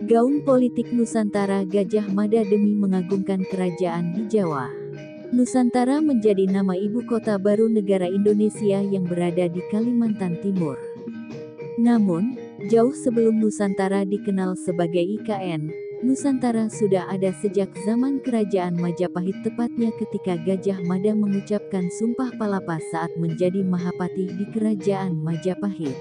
Gaung politik Nusantara Gajah Mada demi mengagungkan kerajaan di Jawa. Nusantara menjadi nama ibu kota baru negara Indonesia yang berada di Kalimantan Timur. Namun, jauh sebelum Nusantara dikenal sebagai IKN, Nusantara sudah ada sejak zaman Kerajaan Majapahit, tepatnya ketika Gajah Mada mengucapkan Sumpah Palapa saat menjadi Mahapati di Kerajaan Majapahit.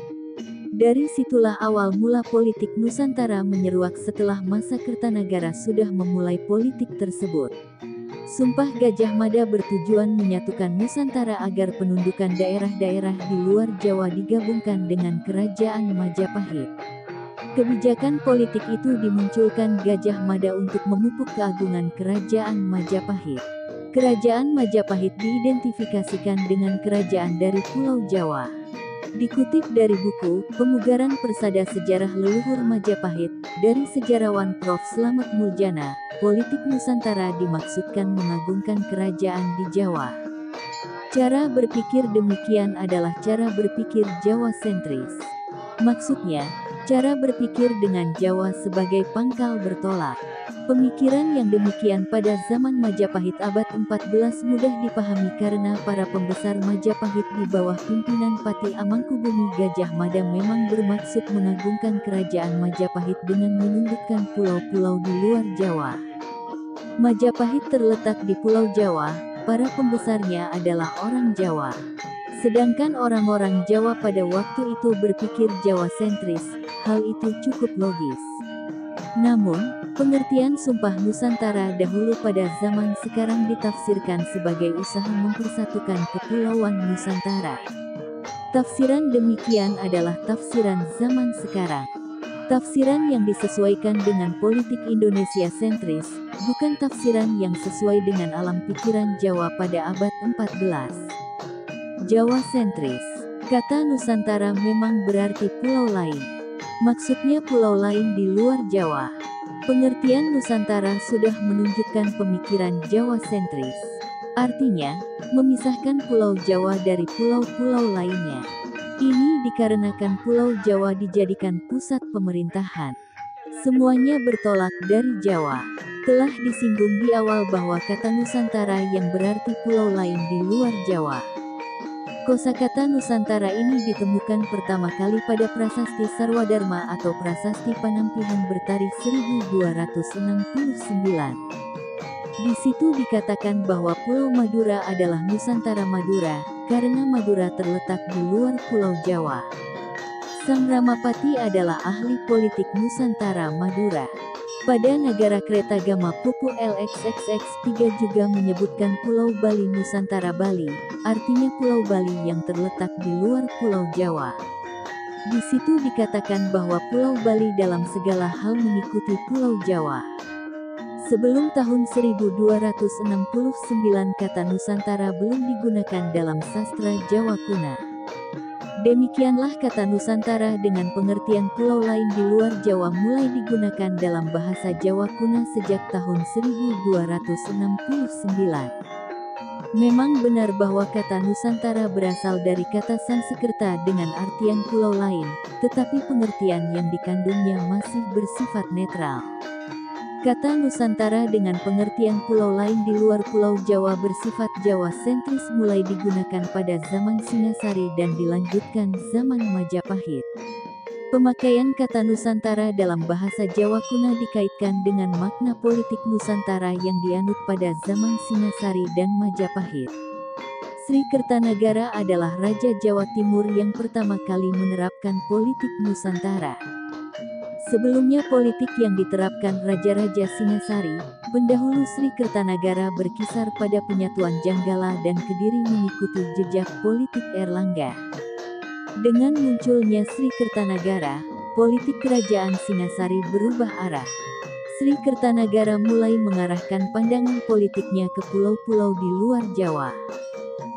Dari situlah awal mula politik Nusantara menyeruak setelah masa Kertanagara sudah memulai politik tersebut. Sumpah Gajah Mada bertujuan menyatukan Nusantara agar penundukan daerah-daerah di luar Jawa digabungkan dengan Kerajaan Majapahit. Kebijakan politik itu dimunculkan Gajah Mada untuk memupuk keagungan Kerajaan Majapahit. Kerajaan Majapahit diidentifikasikan dengan kerajaan dari Pulau Jawa. Dikutip dari buku Pemugaran Persada Sejarah Leluhur Majapahit, dari sejarawan Prof. Slamet Muljana, politik Nusantara dimaksudkan mengagungkan kerajaan di Jawa. Cara berpikir demikian adalah cara berpikir Jawa sentris. Maksudnya, cara berpikir dengan Jawa sebagai pangkal bertolak. Pemikiran yang demikian pada zaman Majapahit abad 14 mudah dipahami karena para pembesar Majapahit di bawah pimpinan Pati Amangkubumi Gajah Mada memang bermaksud mengagungkan kerajaan Majapahit dengan menundukkan pulau-pulau di luar Jawa. Majapahit terletak di Pulau Jawa, para pembesarnya adalah orang Jawa. Sedangkan orang-orang Jawa pada waktu itu berpikir Jawa sentris, hal itu cukup logis. Namun, pengertian Sumpah Nusantara dahulu pada zaman sekarang ditafsirkan sebagai usaha mempersatukan Kepulauan Nusantara. Tafsiran demikian adalah tafsiran zaman sekarang. Tafsiran yang disesuaikan dengan politik Indonesia sentris, bukan tafsiran yang sesuai dengan alam pikiran Jawa pada abad 14. Jawa sentris. Kata Nusantara memang berarti pulau lain. Maksudnya pulau lain di luar Jawa. Pengertian Nusantara sudah menunjukkan pemikiran Jawa sentris. Artinya, memisahkan Pulau Jawa dari pulau-pulau lainnya. Ini dikarenakan Pulau Jawa dijadikan pusat pemerintahan. Semuanya bertolak dari Jawa. Telah disinggung di awal bahwa kata Nusantara yang berarti pulau lain di luar Jawa. Kosakata Nusantara ini ditemukan pertama kali pada Prasasti Sarwadharma atau Prasasti Panampihan bertarikh 1269. Di situ dikatakan bahwa Pulau Madura adalah Nusantara Madura, karena Madura terletak di luar Pulau Jawa. Sang Ramapati adalah ahli politik Nusantara Madura. Pada Nagara Kretagama Pupu LXXX3 juga menyebutkan Pulau Bali Nusantara Bali, artinya Pulau Bali yang terletak di luar Pulau Jawa. Di situ dikatakan bahwa Pulau Bali dalam segala hal mengikuti Pulau Jawa. Sebelum tahun 1269 kata Nusantara belum digunakan dalam sastra Jawa kuno. Demikianlah kata Nusantara dengan pengertian pulau lain di luar Jawa mulai digunakan dalam bahasa Jawa kuno sejak tahun 1269. Memang benar bahwa kata Nusantara berasal dari kata Sanskerta dengan artian pulau lain, tetapi pengertian yang dikandungnya masih bersifat netral. Kata Nusantara dengan pengertian pulau lain di luar Pulau Jawa bersifat Jawa sentris mulai digunakan pada zaman Singasari dan dilanjutkan zaman Majapahit. Pemakaian kata Nusantara dalam bahasa Jawa kuno dikaitkan dengan makna politik Nusantara yang dianut pada zaman Singasari dan Majapahit. Sri Kertanagara adalah Raja Jawa Timur yang pertama kali menerapkan politik Nusantara. Sebelumnya politik yang diterapkan Raja-Raja Singasari, pendahulu Sri Kertanagara berkisar pada penyatuan Janggala dan Kediri mengikuti jejak politik Erlangga. Dengan munculnya Sri Kertanagara, politik kerajaan Singasari berubah arah. Sri Kertanagara mulai mengarahkan pandangan politiknya ke pulau-pulau di luar Jawa.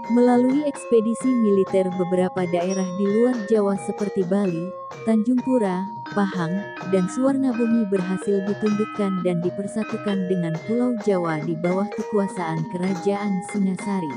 Melalui ekspedisi militer beberapa daerah di luar Jawa seperti Bali, Tanjung Pura, Pahang, dan Suwarnabumi berhasil ditundukkan dan dipersatukan dengan Pulau Jawa di bawah kekuasaan Kerajaan Singasari.